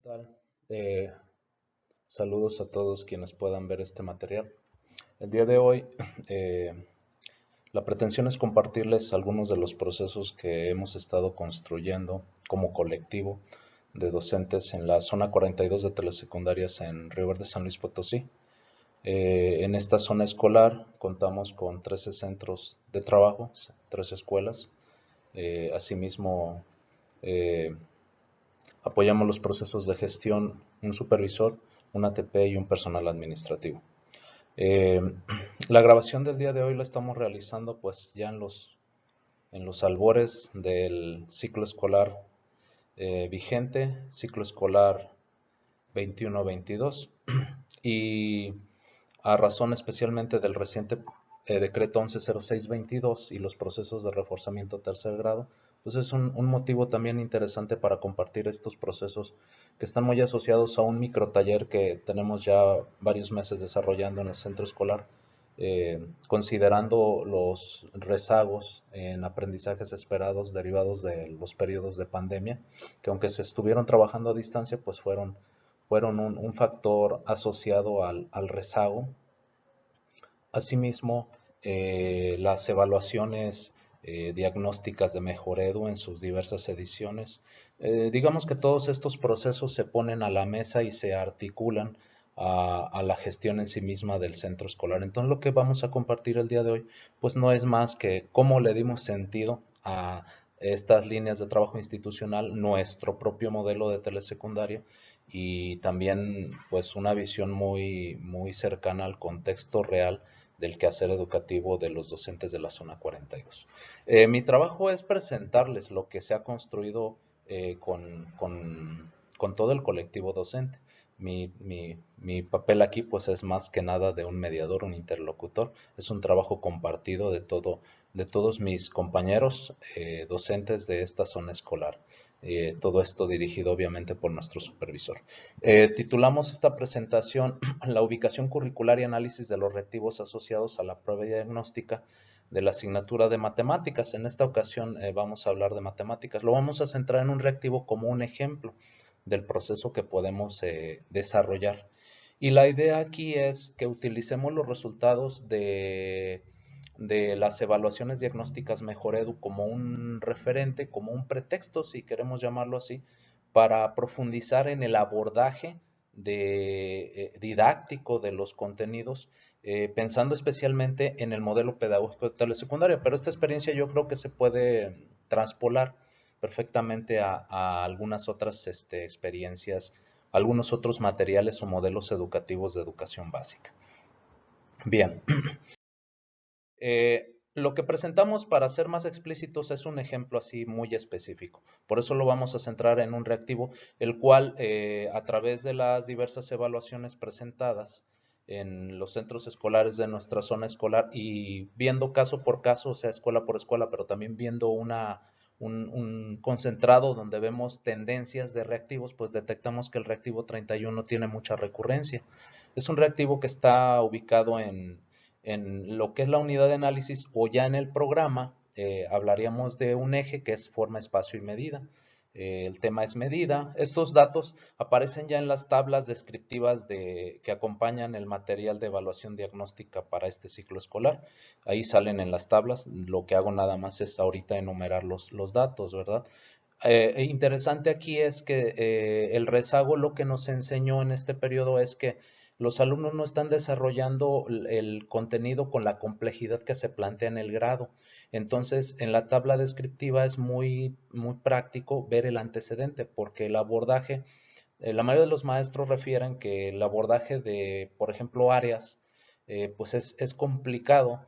¿Qué tal? Eh, Saludos a todos quienes puedan ver este material. El día de hoy, eh, la pretensión es compartirles algunos de los procesos que hemos estado construyendo como colectivo de docentes en la zona 42 de telesecundarias en Río Verde, San Luis Potosí. En esta zona escolar contamos con 13 centros de trabajo, 13 escuelas. Asimismo, eh, apoyamos los procesos de gestión, un supervisor, un ATP y un personal administrativo. Eh, la grabación del día de hoy la estamos realizando pues ya en los albores del ciclo escolar vigente, ciclo escolar 21-22, y a razón especialmente del reciente decreto 110622 y los procesos de reforzamiento tercer grado, pues es un motivo también interesante para compartir estos procesos que están muy asociados a un microtaller que tenemos ya varios meses desarrollando en el centro escolar, considerando los rezagos en aprendizajes esperados derivados de los periodos de pandemia, que aunque se estuvieron trabajando a distancia, pues fueron un factor asociado al rezago. Asimismo, las evaluaciones diagnósticas de Mejoredu en sus diversas ediciones. Digamos que todos estos procesos se ponen a la mesa y se articulan a la gestión en sí misma del centro escolar. Entonces, lo que vamos a compartir el día de hoy, pues no es más que cómo le dimos sentido a estas líneas de trabajo institucional, nuestro propio modelo de telesecundaria y también pues una visión muy cercana al contexto real del quehacer educativo de los docentes de la zona 42. Mi trabajo es presentarles lo que se ha construido con todo el colectivo docente. Mi papel aquí pues es más que nada de un mediador, un interlocutor. Es un trabajo compartido de todos mis compañeros docentes de esta zona escolar. Todo esto dirigido obviamente por nuestro supervisor. Titulamos esta presentación La ubicación curricular y análisis de los reactivos asociados a la prueba diagnóstica de la asignatura de matemáticas. En esta ocasión vamos a hablar de matemáticas. Lo vamos a centrar en un reactivo como un ejemplo del proceso que podemos desarrollar. Y la idea aquí es que utilicemos los resultados de las evaluaciones diagnósticas Mejoredu como un referente, como un pretexto, si queremos llamarlo así, para profundizar en el abordaje didáctico de los contenidos, pensando especialmente en el modelo pedagógico de telesecundaria. Pero esta experiencia yo creo que se puede traspolar perfectamente a algunas otras experiencias, algunos otros materiales o modelos educativos de educación básica. Bien, lo que presentamos, para ser más explícitos, es un ejemplo así muy específico. Por eso lo vamos a centrar en un reactivo, el cual a través de las diversas evaluaciones presentadas en los centros escolares de nuestra zona escolar y viendo caso por caso, o sea, escuela por escuela, pero también viendo un concentrado donde vemos tendencias de reactivos, pues detectamos que el reactivo 31 tiene mucha recurrencia. Es un reactivo que está ubicado en lo que es la unidad de análisis o ya en el programa. Hablaríamos de un eje que es forma, espacio y medida. El tema es medida. Estos datos aparecen ya en las tablas descriptivas que acompañan el material de evaluación diagnóstica para este ciclo escolar. Ahí salen en las tablas. Lo que hago nada más es ahorita enumerar los datos, ¿verdad? Interesante aquí es que el rezago lo que nos enseñó en este periodo es que los alumnos no están desarrollando el contenido con la complejidad que se plantea en el grado. Entonces, en la tabla descriptiva es muy práctico ver el antecedente, porque el abordaje, la mayoría de los maestros refieren que el abordaje de, por ejemplo, áreas, pues es complicado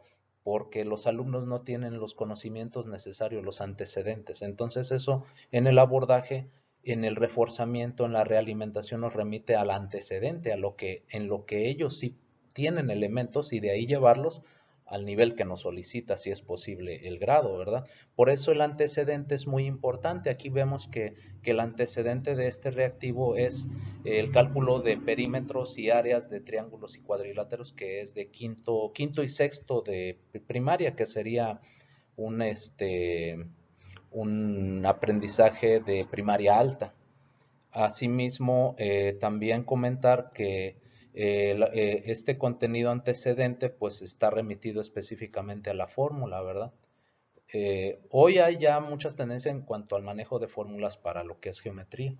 porque los alumnos no tienen los conocimientos necesarios, los antecedentes. Entonces, eso en el abordaje, en el reforzamiento, en la realimentación nos remite al antecedente, en lo que ellos sí tienen elementos y de ahí llevarlos al nivel que nos solicita, si es posible, el grado, ¿verdad? Por eso el antecedente es muy importante. Aquí vemos que el antecedente de este reactivo es el cálculo de perímetros y áreas de triángulos y cuadriláteros, que es de quinto y sexto de primaria, que sería un, este, un aprendizaje de primaria alta. Asimismo, también comentar que este contenido antecedente pues está remitido específicamente a la fórmula, ¿verdad? Hoy hay ya muchas tendencias en cuanto al manejo de fórmulas para lo que es geometría.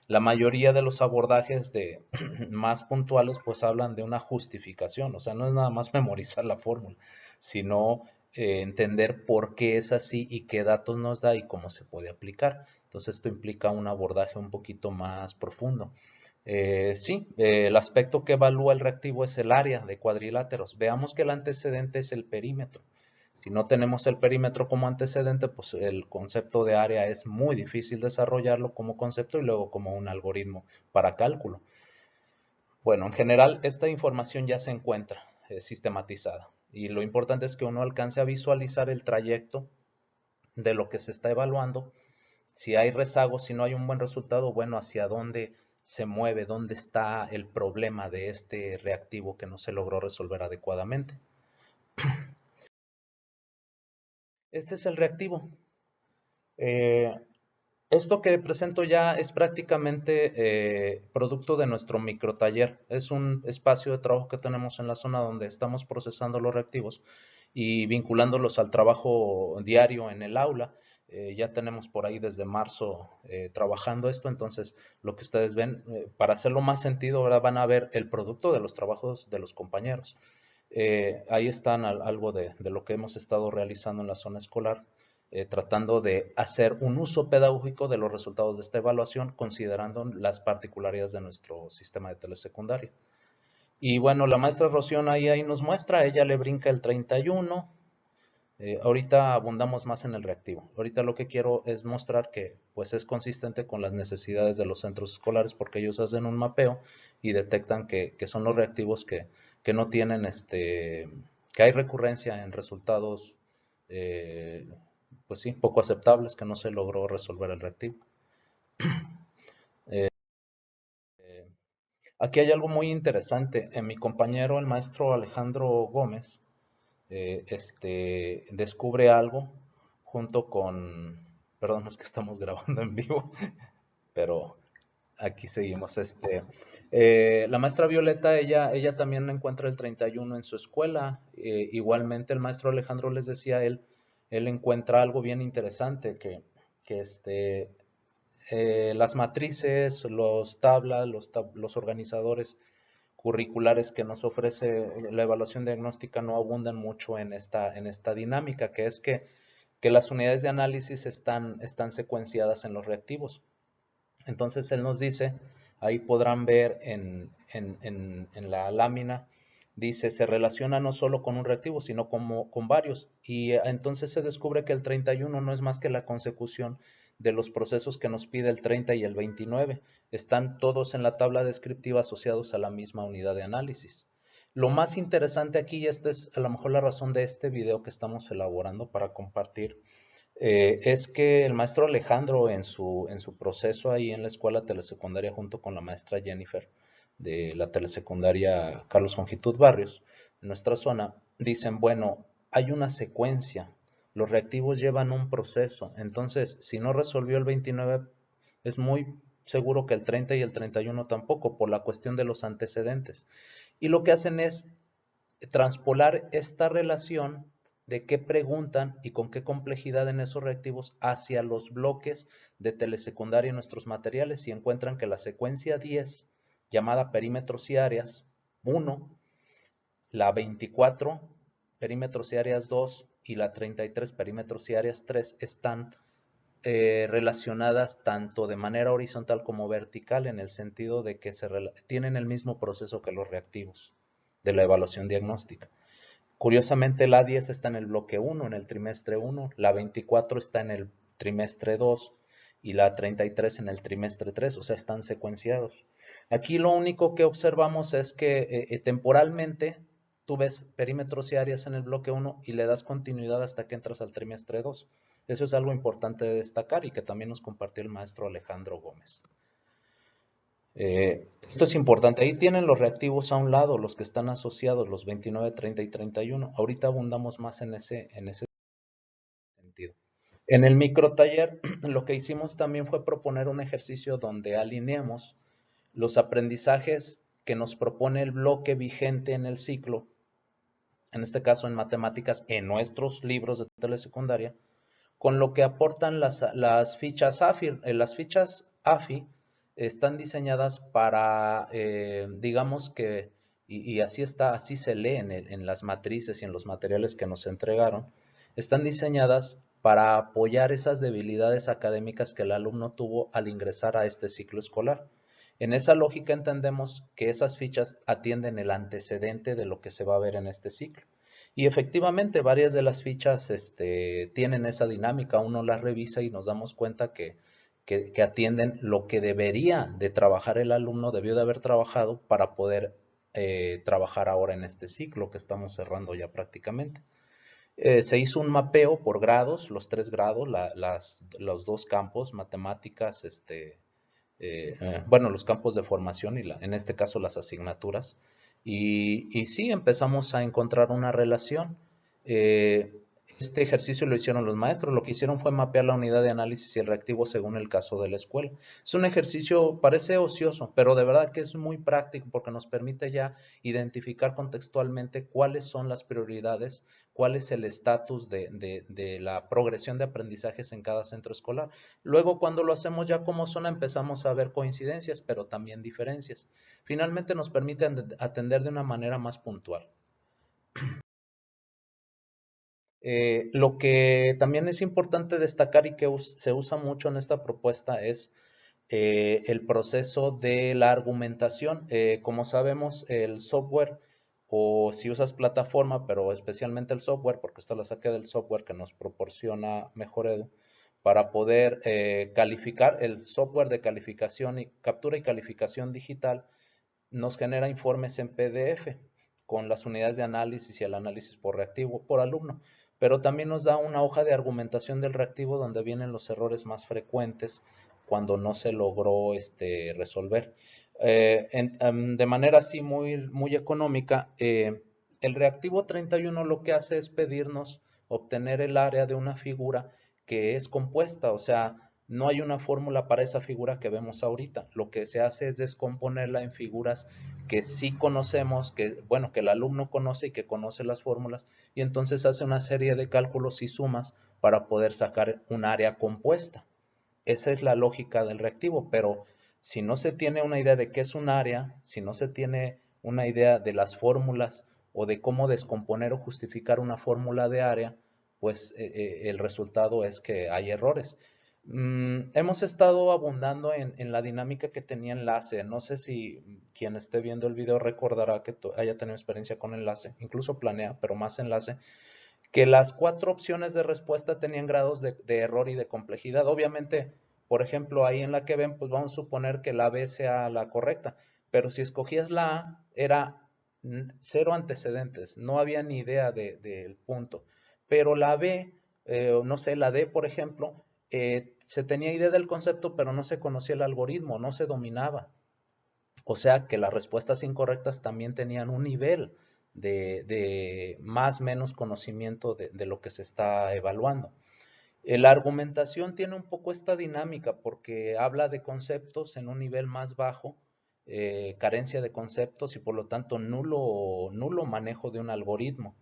La mayoría de los abordajes de más puntuales pues hablan de una justificación, o sea, no es nada más memorizar la fórmula, sino entender por qué es así y qué datos nos da y cómo se puede aplicar. Entonces esto implica un abordaje un poquito más profundo. Sí, el aspecto que evalúa el reactivo es el área de cuadriláteros. Veamos que el antecedente es el perímetro. Si no tenemos el perímetro como antecedente, pues el concepto de área es muy difícil desarrollarlo como concepto y luego como un algoritmo para cálculo. Bueno, en general esta información ya se encuentra sistematizada y lo importante es que uno alcance a visualizar el trayecto de lo que se está evaluando. Si hay rezagos, si no hay un buen resultado, bueno, hacia dónde se mueve, dónde está el problema de este reactivo que no se logró resolver adecuadamente. Este es el reactivo. Eh, Esto que presento ya es prácticamente producto de nuestro microtaller. Es un espacio de trabajo que tenemos en la zona donde estamos procesando los reactivos y vinculándolos al trabajo diario en el aula. Ya tenemos por ahí desde marzo trabajando esto, entonces lo que ustedes ven, para hacerlo más sentido, ahora van a ver el producto de los trabajos de los compañeros. Ahí están algo de lo que hemos estado realizando en la zona escolar, tratando de hacer un uso pedagógico de los resultados de esta evaluación, considerando las particularidades de nuestro sistema de telesecundaria. Y bueno, la maestra Rocío ahí nos muestra, ella le brinca el 31. Ahorita abundamos más en el reactivo. Ahorita lo que quiero es mostrar que pues es consistente con las necesidades de los centros escolares porque ellos hacen un mapeo y detectan que son los reactivos que no tienen que hay recurrencia en resultados eh, pues sí, poco aceptables, que no se logró resolver el reactivo. Aquí hay algo muy interesante. Mi compañero, el maestro Alejandro Gómez, descubre algo junto con, perdón, es que estamos grabando en vivo, pero aquí seguimos. La maestra Violeta, ella también encuentra el 31 en su escuela. Igualmente el maestro Alejandro les decía, él encuentra algo bien interesante, que las matrices, los tablas, los organizadores curriculares que nos ofrece la evaluación diagnóstica no abundan mucho en esta dinámica, que es que las unidades de análisis están secuenciadas en los reactivos. Entonces él nos dice, ahí podrán ver en la lámina, dice, se relaciona no solo con un reactivo, sino con varios. Y entonces se descubre que el 31 no es más que la consecución de los procesos que nos pide el 30 y el 29. Están todos en la tabla descriptiva asociados a la misma unidad de análisis. Lo más interesante aquí, y esta es a lo mejor la razón de este video que estamos elaborando para compartir, es que el maestro Alejandro en su proceso ahí en la escuela telesecundaria junto con la maestra Jennifer de la telesecundaria Carlos Longitud Barrios, en nuestra zona, dicen, bueno, hay una secuencia, los reactivos llevan un proceso, entonces si no resolvió el 29 es muy seguro que el 30 y el 31 tampoco por la cuestión de los antecedentes. Y lo que hacen es transpolar esta relación de qué preguntan y con qué complejidad en esos reactivos hacia los bloques de telesecundaria en nuestros materiales y encuentran que la secuencia 10, llamada perímetros y áreas 1, la 24, perímetros y áreas 2 y la 33, perímetros y áreas 3, están relacionadas tanto de manera horizontal como vertical en el sentido de que tienen el mismo proceso que los reactivos de la evaluación diagnóstica. Curiosamente, la 10 está en el bloque 1, en el trimestre 1, la 24 está en el trimestre 2 y la 33 en el trimestre 3, o sea, están secuenciados. Aquí lo único que observamos es que temporalmente tú ves perímetros y áreas en el bloque 1 y le das continuidad hasta que entras al trimestre 2. Eso es algo importante de destacar y que también nos compartió el maestro Alejandro Gómez. Esto es importante. Ahí tienen los reactivos a un lado, los que están asociados, los 29, 30 y 31. Ahorita abundamos más en ese sentido. En el microtaller lo que hicimos también fue proponer un ejercicio donde alineemos los aprendizajes que nos propone el bloque vigente en el ciclo, en este caso en matemáticas, en nuestros libros de telesecundaria, con lo que aportan las fichas AFI. Las fichas AFI están diseñadas para, digamos que, y así está, así se lee en las matrices y en los materiales que nos entregaron, están diseñadas para apoyar esas debilidades académicas que el alumno tuvo al ingresar a este ciclo escolar. En esa lógica entendemos que esas fichas atienden el antecedente de lo que se va a ver en este ciclo. Y efectivamente, varias de las fichas tienen esa dinámica. Uno las revisa y nos damos cuenta que atienden lo que debería de trabajar el alumno, debió de haber trabajado para poder trabajar ahora en este ciclo que estamos cerrando ya prácticamente. Se hizo un mapeo por grados, los 3 grados, los 2 campos, matemáticas, bueno, los campos de formación y en este caso las asignaturas. Y sí, empezamos a encontrar una relación. Eh, este ejercicio lo hicieron los maestros, lo que hicieron fue mapear la unidad de análisis y el reactivo según el caso de la escuela. Es un ejercicio, parece ocioso, pero de verdad que es muy práctico porque nos permite ya identificar contextualmente cuáles son las prioridades, cuál es el estatus de la progresión de aprendizajes en cada centro escolar. Luego, cuando lo hacemos ya como zona, empezamos a ver coincidencias, pero también diferencias. Finalmente nos permite atender de una manera más puntual. Lo que también es importante destacar y que se usa mucho en esta propuesta es el proceso de la argumentación. Como sabemos, el software, o si usas plataforma, pero especialmente el software, porque esta la saqué del software que nos proporciona Mejoredu, para poder calificar, el software de calificación y captura y calificación digital nos genera informes en PDF con las unidades de análisis y el análisis por reactivo por alumno, pero también nos da una hoja de argumentación del reactivo donde vienen los errores más frecuentes cuando no se logró resolver. De manera así muy económica, el reactivo 31 lo que hace es pedirnos obtener el área de una figura que es compuesta, o sea, no hay una fórmula para esa figura que vemos ahorita. Lo que se hace es descomponerla en figuras que sí conocemos, que bueno, que el alumno conoce y que conoce las fórmulas, y entonces hace una serie de cálculos y sumas para poder sacar un área compuesta. Esa es la lógica del reactivo, pero si no se tiene una idea de qué es un área, si no se tiene una idea de las fórmulas o de cómo descomponer o justificar una fórmula de área, pues el resultado es que hay errores. Hemos estado abundando en la dinámica que tenía enlace. No sé si quien esté viendo el video recordará que haya tenido experiencia con enlace, incluso planea, pero más enlace, que las 4 opciones de respuesta tenían grados de error y de complejidad. Obviamente, por ejemplo, ahí en la que ven, pues vamos a suponer que la B sea la correcta, pero si escogías la A, era 0 antecedentes, no había ni idea del punto. Pero la B, no sé, la D, por ejemplo, se tenía idea del concepto, pero no se conocía el algoritmo, no se dominaba. O sea que las respuestas incorrectas también tenían un nivel de más o menos conocimiento de lo que se está evaluando. La argumentación tiene un poco esta dinámica porque habla de conceptos en un nivel más bajo, carencia de conceptos y por lo tanto nulo manejo de un algoritmo.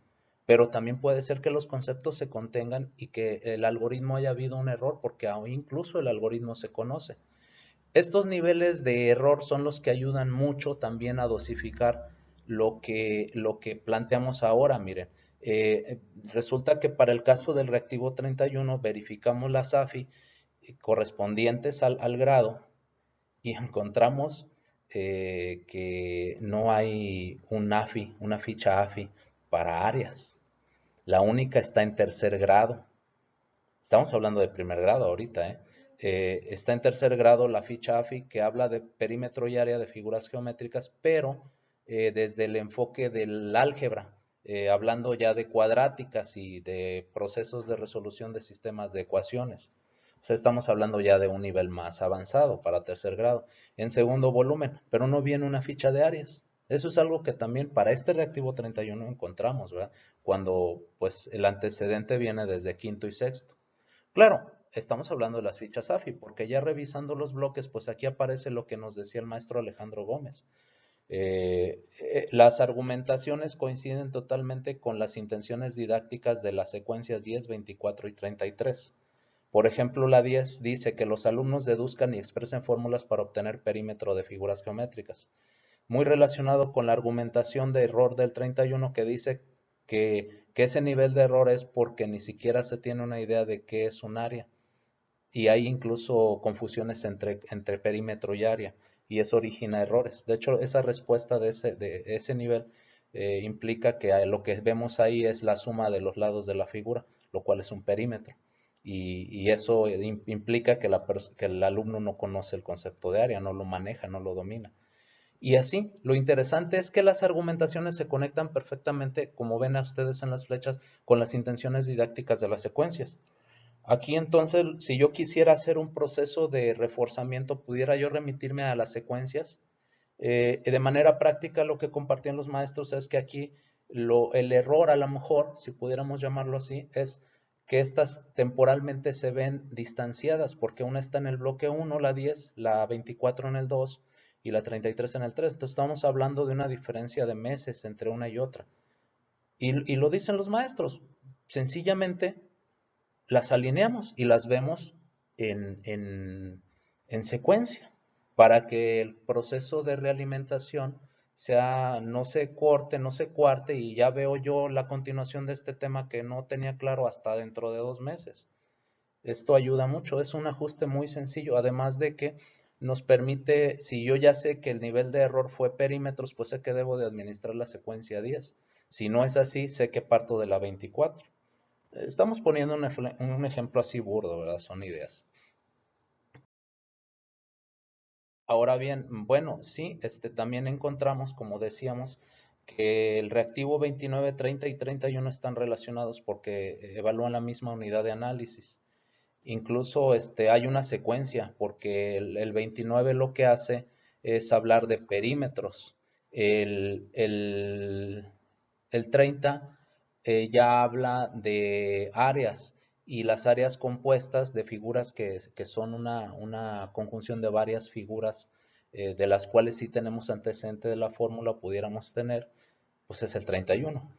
Pero también puede ser que los conceptos se contengan y que el algoritmo haya habido un error porque incluso el algoritmo se conoce. Estos niveles de error son los que ayudan mucho también a dosificar lo que planteamos ahora. Miren, resulta que para el caso del reactivo 31 verificamos las AFI correspondientes al grado y encontramos que no hay un AFI, una ficha AFI para áreas. La única está en tercer grado. Estamos hablando de primer grado ahorita, ¿eh? Está en tercer grado la ficha AFI que habla de perímetro y área de figuras geométricas, pero desde el enfoque del álgebra, hablando ya de cuadráticas y de procesos de resolución de sistemas de ecuaciones. O sea, estamos hablando ya de un nivel más avanzado para tercer grado. En segundo volumen, pero no viene una ficha de áreas. Eso es algo que también para este reactivo 31 encontramos, ¿verdad? Cuando pues el antecedente viene desde quinto y sexto. Claro, estamos hablando de las fichas AFI, porque ya revisando los bloques, pues aquí aparece lo que nos decía el maestro Alejandro Gómez. Las argumentaciones coinciden totalmente con las intenciones didácticas de las secuencias 10, 24 y 33. Por ejemplo, la 10 dice que los alumnos deduzcan y expresen fórmulas para obtener perímetro de figuras geométricas. Muy relacionado con la argumentación de error del 31 que dice que ese nivel de error es porque ni siquiera se tiene una idea de qué es un área y hay incluso confusiones entre perímetro y área, y eso origina errores. De hecho, esa respuesta de ese nivel implica que lo que vemos ahí es la suma de los lados de la figura, lo cual es un perímetro. Y eso implica que el alumno no conoce el concepto de área, no lo maneja, no lo domina. Y así, lo interesante es que las argumentaciones se conectan perfectamente, como ven a ustedes en las flechas, con las intenciones didácticas de las secuencias. Aquí entonces, si yo quisiera hacer un proceso de reforzamiento, pudiera yo remitirme a las secuencias. De manera práctica, lo que compartían los maestros es que aquí el error, a lo mejor, si pudiéramos llamarlo así, es que estas temporalmente se ven distanciadas, porque una está en el bloque 1, la 10, la 24 en el 2 y la 33 en el 3. Entonces estamos hablando de una diferencia de meses entre una y otra. Y lo dicen los maestros. Sencillamente las alineamos y las vemos en, en, en secuencia para que el proceso de realimentación no se corte, no se cuarte y ya veo yo la continuación de este tema que no tenía claro hasta dentro de 2 meses. Esto ayuda mucho, es un ajuste muy sencillo, además de que nos permite, si yo ya sé que el nivel de error fue perímetros, pues sé que debo de administrar la secuencia 10. Si no es así, sé que parto de la 24. Estamos poniendo un ejemplo así burdo, ¿verdad? Son ideas. Ahora bien, bueno, sí, también encontramos, como decíamos, que el reactivo 29, 30 y 31 están relacionados porque evalúan la misma unidad de análisis. Incluso hay una secuencia, porque el 29 lo que hace es hablar de perímetros. El, el, el 30 ya habla de áreas y las áreas compuestas de figuras que son una conjunción de varias figuras de las cuales si tenemos antecedente de la fórmula pudiéramos tener, pues es el 31.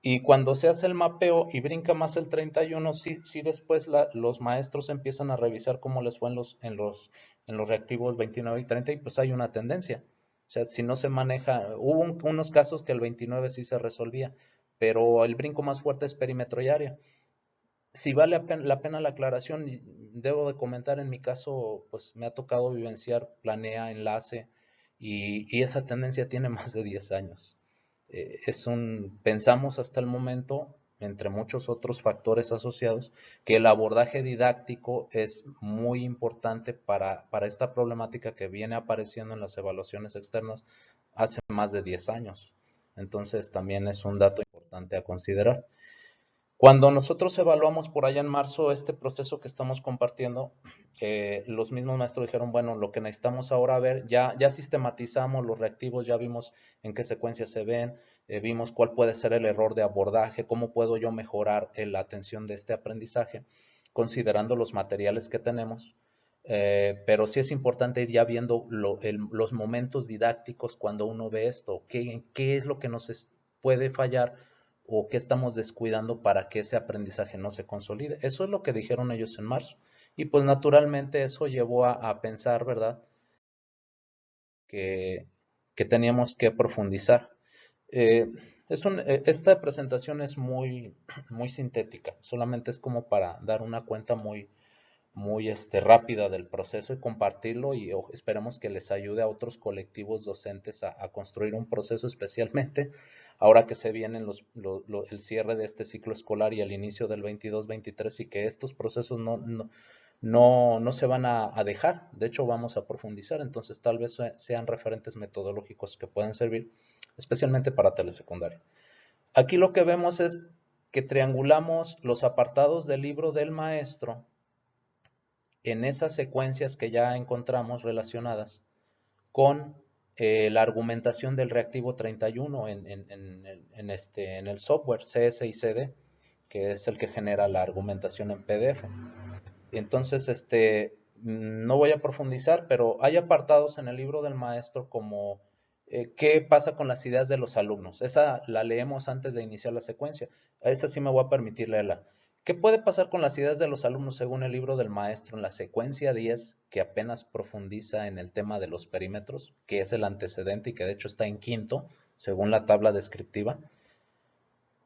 Y cuando se hace el mapeo y brinca más el 31, sí, sí después los maestros empiezan a revisar cómo les fue en los reactivos 29 y 30 y pues hay una tendencia. O sea, si no se maneja, hubo unos casos que el 29 sí se resolvía, pero el brinco más fuerte es perímetro y área. Si vale la pena la aclaración, debo de comentar en mi caso, pues me ha tocado vivenciar Planea, Enlace, y esa tendencia tiene más de 10 años. Pensamos hasta el momento, entre muchos otros factores asociados, que el abordaje didáctico es muy importante para esta problemática que viene apareciendo en las evaluaciones externas hace más de 10 años. Entonces también es un dato importante a considerar. Cuando nosotros evaluamos por allá en marzo este proceso que estamos compartiendo, los mismos maestros dijeron, bueno, lo que necesitamos ahora ver, ya sistematizamos los reactivos, ya vimos en qué secuencia se ven, vimos cuál puede ser el error de abordaje, cómo puedo yo mejorar la atención de este aprendizaje, considerando los materiales que tenemos. Pero sí es importante ir ya viendo los momentos didácticos cuando uno ve esto, qué es lo que nos puede fallar o qué estamos descuidando para que ese aprendizaje no se consolide. Eso es lo que dijeron ellos en marzo. Y pues naturalmente eso llevó a pensar, ¿verdad? Que, que teníamos que profundizar. Eh, esta presentación es muy sintética, solamente es como para dar una cuenta muy rápida del proceso y compartirlo y esperemos que les ayude a otros colectivos docentes a construir un proceso, especialmente ahora que se vienen el cierre de este ciclo escolar y el inicio del 22-23 y que estos procesos no se van a dejar, de hecho vamos a profundizar, entonces tal vez sean referentes metodológicos que puedan servir especialmente para telesecundaria. Aquí lo que vemos es que triangulamos los apartados del libro del maestro en esas secuencias que ya encontramos relacionadas con la argumentación del reactivo 31 en el software CS y CD. que es el que genera la argumentación en PDF. Entonces, no voy a profundizar, pero hay apartados en el libro del maestro como qué pasa con las ideas de los alumnos. Esa la leemos antes de iniciar la secuencia. A esa sí me voy a permitir leerla. ¿Qué puede pasar con las ideas de los alumnos según el libro del maestro en la secuencia 10, que apenas profundiza en el tema de los perímetros, que es el antecedente y que de hecho está en quinto, según la tabla descriptiva?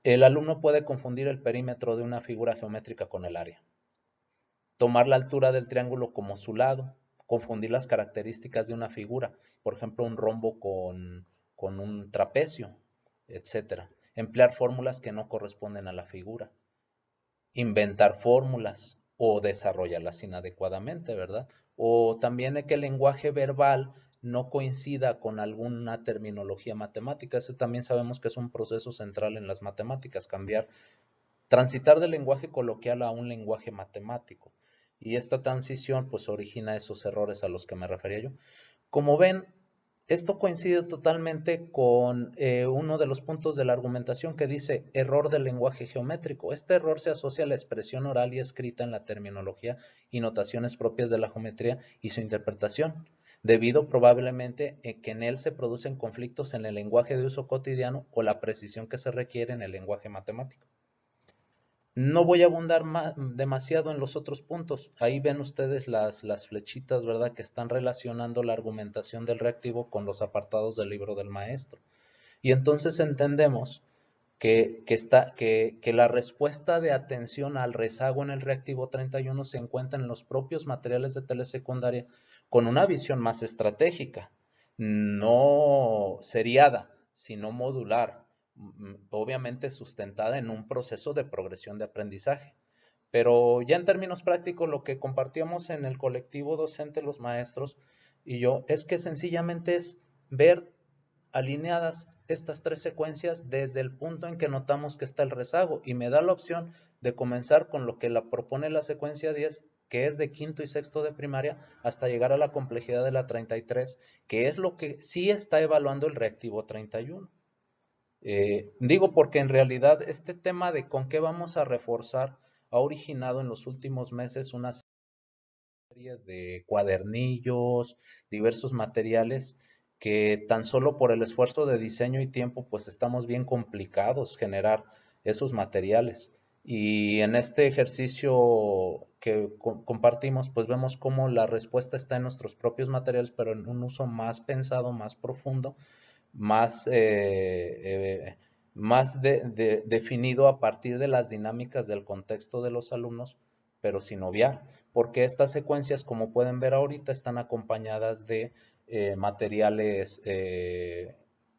El alumno puede confundir el perímetro de una figura geométrica con el área, tomar la altura del triángulo como su lado, confundir las características de una figura, por ejemplo, un rombo con un trapecio, etcétera. Emplear fórmulas que no corresponden a la figura, inventar fórmulas o desarrollarlas inadecuadamente, ¿verdad? O también que el lenguaje verbal no coincida con alguna terminología matemática. Eso también sabemos que es un proceso central en las matemáticas, transitar del lenguaje coloquial a un lenguaje matemático. Y esta transición pues origina esos errores a los que me refería yo. Como ven, esto coincide totalmente con uno de los puntos de la argumentación que dice error del lenguaje geométrico. Este error se asocia a la expresión oral y escrita en la terminología y notaciones propias de la geometría y su interpretación, debido probablemente a que en él se producen conflictos en el lenguaje de uso cotidiano o la precisión que se requiere en el lenguaje matemático. No voy a abundar demasiado en los otros puntos. Ahí ven ustedes las flechitas, ¿verdad? Que están relacionando la argumentación del reactivo con los apartados del libro del maestro. Y entonces entendemos que la respuesta de atención al rezago en el reactivo 31 se encuentra en los propios materiales de telesecundaria con una visión más estratégica, no seriada, sino modular, obviamente sustentada en un proceso de progresión de aprendizaje. Pero ya en términos prácticos, lo que compartíamos en el colectivo docente, los maestros y yo, es que sencillamente es ver alineadas estas tres secuencias desde el punto en que notamos que está el rezago, y me da la opción de comenzar con lo que la propone la secuencia 10, que es de quinto y sexto de primaria, hasta llegar a la complejidad de la 33, que es lo que sí está evaluando el reactivo 31. Digo porque en realidad este tema de con qué vamos a reforzar ha originado en los últimos meses una serie de cuadernillos, diversos materiales que tan solo por el esfuerzo de diseño y tiempo pues estamos bien complicados generar esos materiales. Y en este ejercicio que compartimos pues vemos cómo la respuesta está en nuestros propios materiales, pero en un uso más pensado, más profundo, más, más definido a partir de las dinámicas del contexto de los alumnos, pero sin obviar, porque estas secuencias, como pueden ver ahorita, están acompañadas de materiales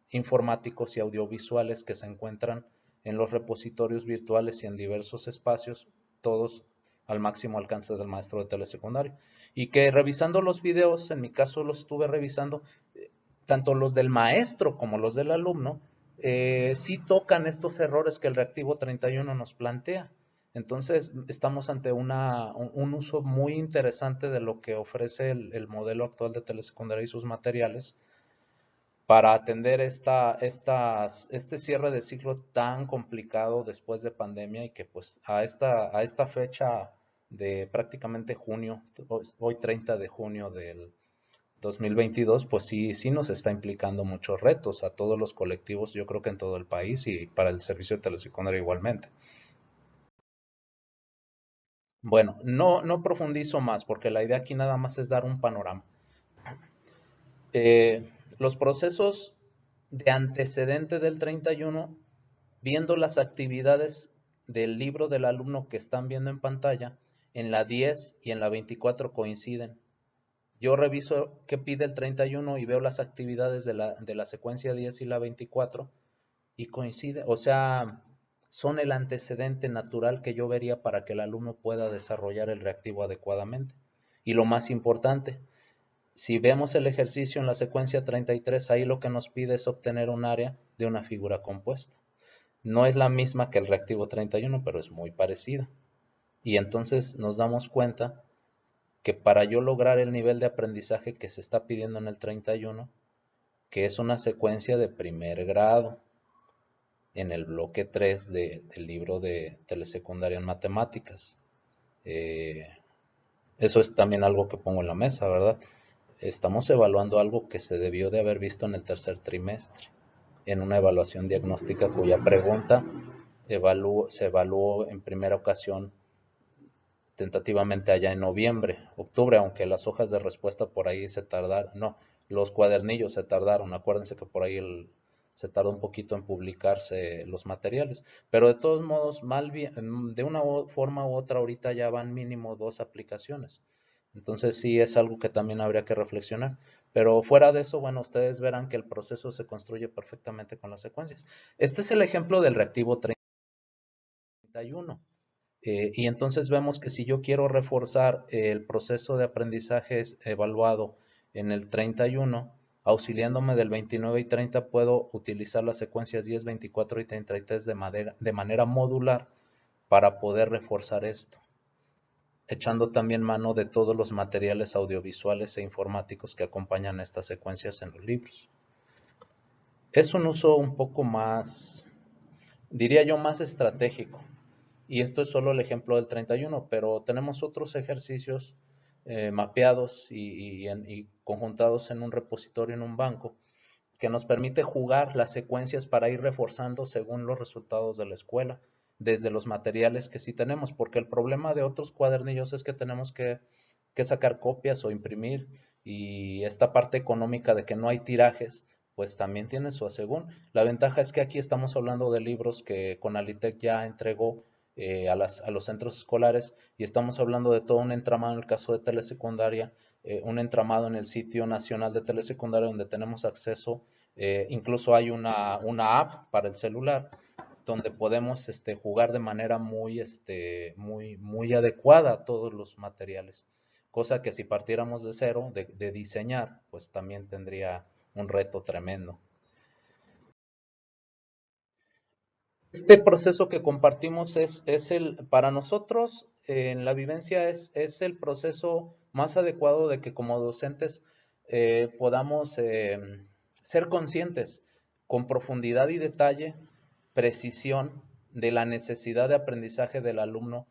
informáticos y audiovisuales que se encuentran en los repositorios virtuales y en diversos espacios, todos al máximo alcance del maestro de telesecundario. Y que revisando los videos, en mi caso los estuve revisando, tanto los del maestro como los del alumno, sí tocan estos errores que el reactivo 31 nos plantea. Entonces, estamos ante un uso muy interesante de lo que ofrece el modelo actual de telesecundaria y sus materiales para atender este cierre de ciclo tan complicado después de pandemia, y que pues a esta fecha de prácticamente junio, hoy 30 de junio del 2022, pues sí, sí nos está implicando muchos retos a todos los colectivos, yo creo que en todo el país, y para el servicio de telesecundaria igualmente. Bueno, no profundizo más porque la idea aquí nada más es dar un panorama. Eh, los procesos de antecedente del 31, viendo las actividades del libro del alumno que están viendo en pantalla, en la 10 y en la 24 coinciden. Yo reviso qué pide el 31 y veo las actividades de la secuencia 10 y la 24 y coincide, o sea, son el antecedente natural que yo vería para que el alumno pueda desarrollar el reactivo adecuadamente. Y lo más importante, si vemos el ejercicio en la secuencia 33, ahí lo que nos pide es obtener un área de una figura compuesta. No es la misma que el reactivo 31, pero es muy parecida. Y entonces nos damos cuenta que para yo lograr el nivel de aprendizaje que se está pidiendo en el 31, que es una secuencia de primer grado, en el bloque 3 del libro de telesecundaria en matemáticas. Eso es también algo que pongo en la mesa, ¿verdad? Estamos evaluando algo que se debió de haber visto en el tercer trimestre, en una evaluación diagnóstica cuya pregunta se evaluó en primera ocasión tentativamente allá en noviembre, octubre, aunque las hojas de respuesta por ahí se tardaron, no, los cuadernillos se tardaron, acuérdense que por ahí se tardó un poquito en publicarse los materiales, pero de todos modos, de una forma u otra, ahorita ya van mínimo 2 aplicaciones. Entonces sí es algo que también habría que reflexionar. Pero fuera de eso, bueno, ustedes verán que el proceso se construye perfectamente con las secuencias. Este es el ejemplo del reactivo 31. Y entonces vemos que si yo quiero reforzar el proceso de aprendizaje evaluado en el 31, auxiliándome del 29 y 30, puedo utilizar las secuencias 10, 24 y 33 de manera modular para poder reforzar esto, echando también mano de todos los materiales audiovisuales e informáticos que acompañan estas secuencias en los libros. Es un uso un poco más, diría yo, más estratégico. Y esto es solo el ejemplo del 31, pero tenemos otros ejercicios mapeados y conjuntados en un repositorio, en un banco, que nos permite jugar las secuencias para ir reforzando según los resultados de la escuela, desde los materiales que sí tenemos, porque el problema de otros cuadernillos es que tenemos que sacar copias o imprimir, y esta parte económica de que no hay tirajes, pues también tiene su asegún. La ventaja es que aquí estamos hablando de libros que Conalitec ya entregó a los centros escolares, y estamos hablando de todo un entramado en el caso de telesecundaria, un entramado en el sitio nacional de telesecundaria donde tenemos acceso, incluso hay una app para el celular donde podemos jugar de manera muy adecuada a todos los materiales, cosa que si partiéramos de cero, de diseñar, pues también tendría un reto tremendo. Este proceso que compartimos para nosotros, en la vivencia, es el proceso más adecuado de que como docentes podamos ser conscientes con profundidad y detalle, precisión de la necesidad de aprendizaje del alumno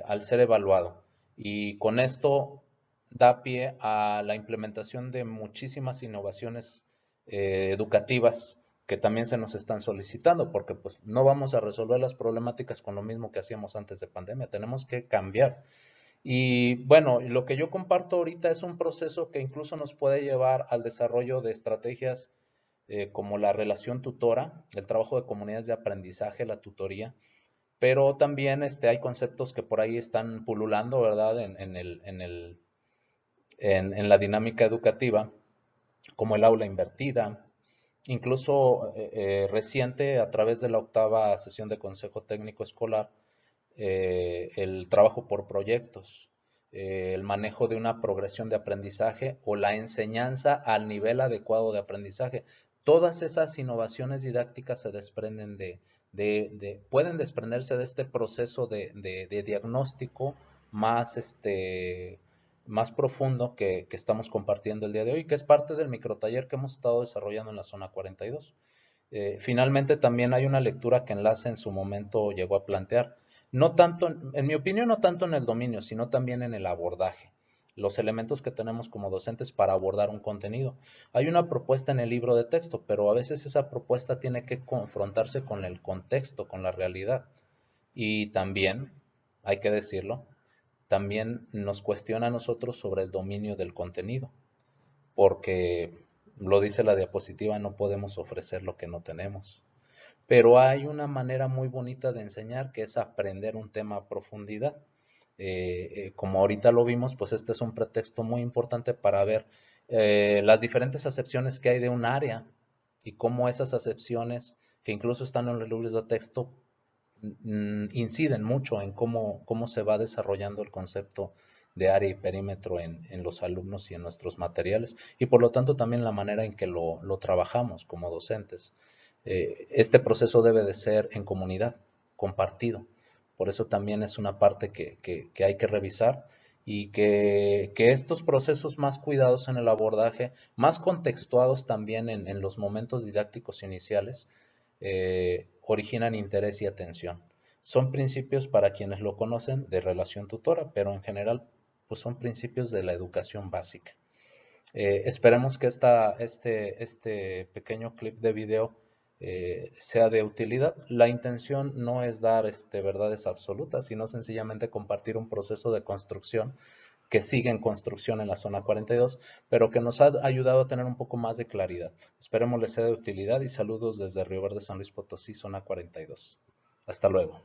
al ser evaluado. Y con esto da pie a la implementación de muchísimas innovaciones educativas que también se nos están solicitando, porque pues no vamos a resolver las problemáticas con lo mismo que hacíamos antes de pandemia, tenemos que cambiar. Y bueno, lo que yo comparto ahorita es un proceso que incluso nos puede llevar al desarrollo de estrategias como la relación tutora, el trabajo de comunidades de aprendizaje, la tutoría, pero también hay conceptos que por ahí están pululando, ¿verdad? En la dinámica educativa, como el aula invertida, incluso reciente, a través de la octava sesión de Consejo Técnico Escolar, el trabajo por proyectos, el manejo de una progresión de aprendizaje o la enseñanza al nivel adecuado de aprendizaje. Todas esas innovaciones didácticas se desprenden pueden desprenderse de este proceso de diagnóstico más, más profundo que estamos compartiendo el día de hoy, que es parte del microtaller que hemos estado desarrollando en la zona 42. Finalmente también hay una lectura que Enlace en su momento llegó a plantear, no tanto, en mi opinión, no tanto en el dominio, sino también en el abordaje, los elementos que tenemos como docentes para abordar un contenido. Hay una propuesta en el libro de texto, pero a veces esa propuesta tiene que confrontarse con el contexto, con la realidad. Y también, hay que decirlo, también nos cuestiona a nosotros sobre el dominio del contenido, porque lo dice la diapositiva, no podemos ofrecer lo que no tenemos. Pero hay una manera muy bonita de enseñar que es aprender un tema a profundidad. Como ahorita lo vimos, pues este es un pretexto muy importante para ver las diferentes acepciones que hay de un área y cómo esas acepciones, que incluso están en los libros de texto, inciden mucho en cómo se va desarrollando el concepto de área y perímetro en los alumnos y en nuestros materiales, y por lo tanto también la manera en que lo trabajamos como docentes. Este proceso debe de ser en comunidad, compartido. Por eso también es una parte que hay que revisar, y que estos procesos más cuidados en el abordaje, más contextuados también en los momentos didácticos iniciales, originan interés y atención. Son principios para quienes lo conocen de relación tutora, pero en general pues son principios de la educación básica. Esperemos que este pequeño clip de video sea de utilidad. La intención no es dar verdades absolutas, sino sencillamente compartir un proceso de construcción que sigue en construcción en la zona 42, pero que nos ha ayudado a tener un poco más de claridad. Esperemos les sea de utilidad y saludos desde Río Verde, San Luis Potosí, zona 42. Hasta luego.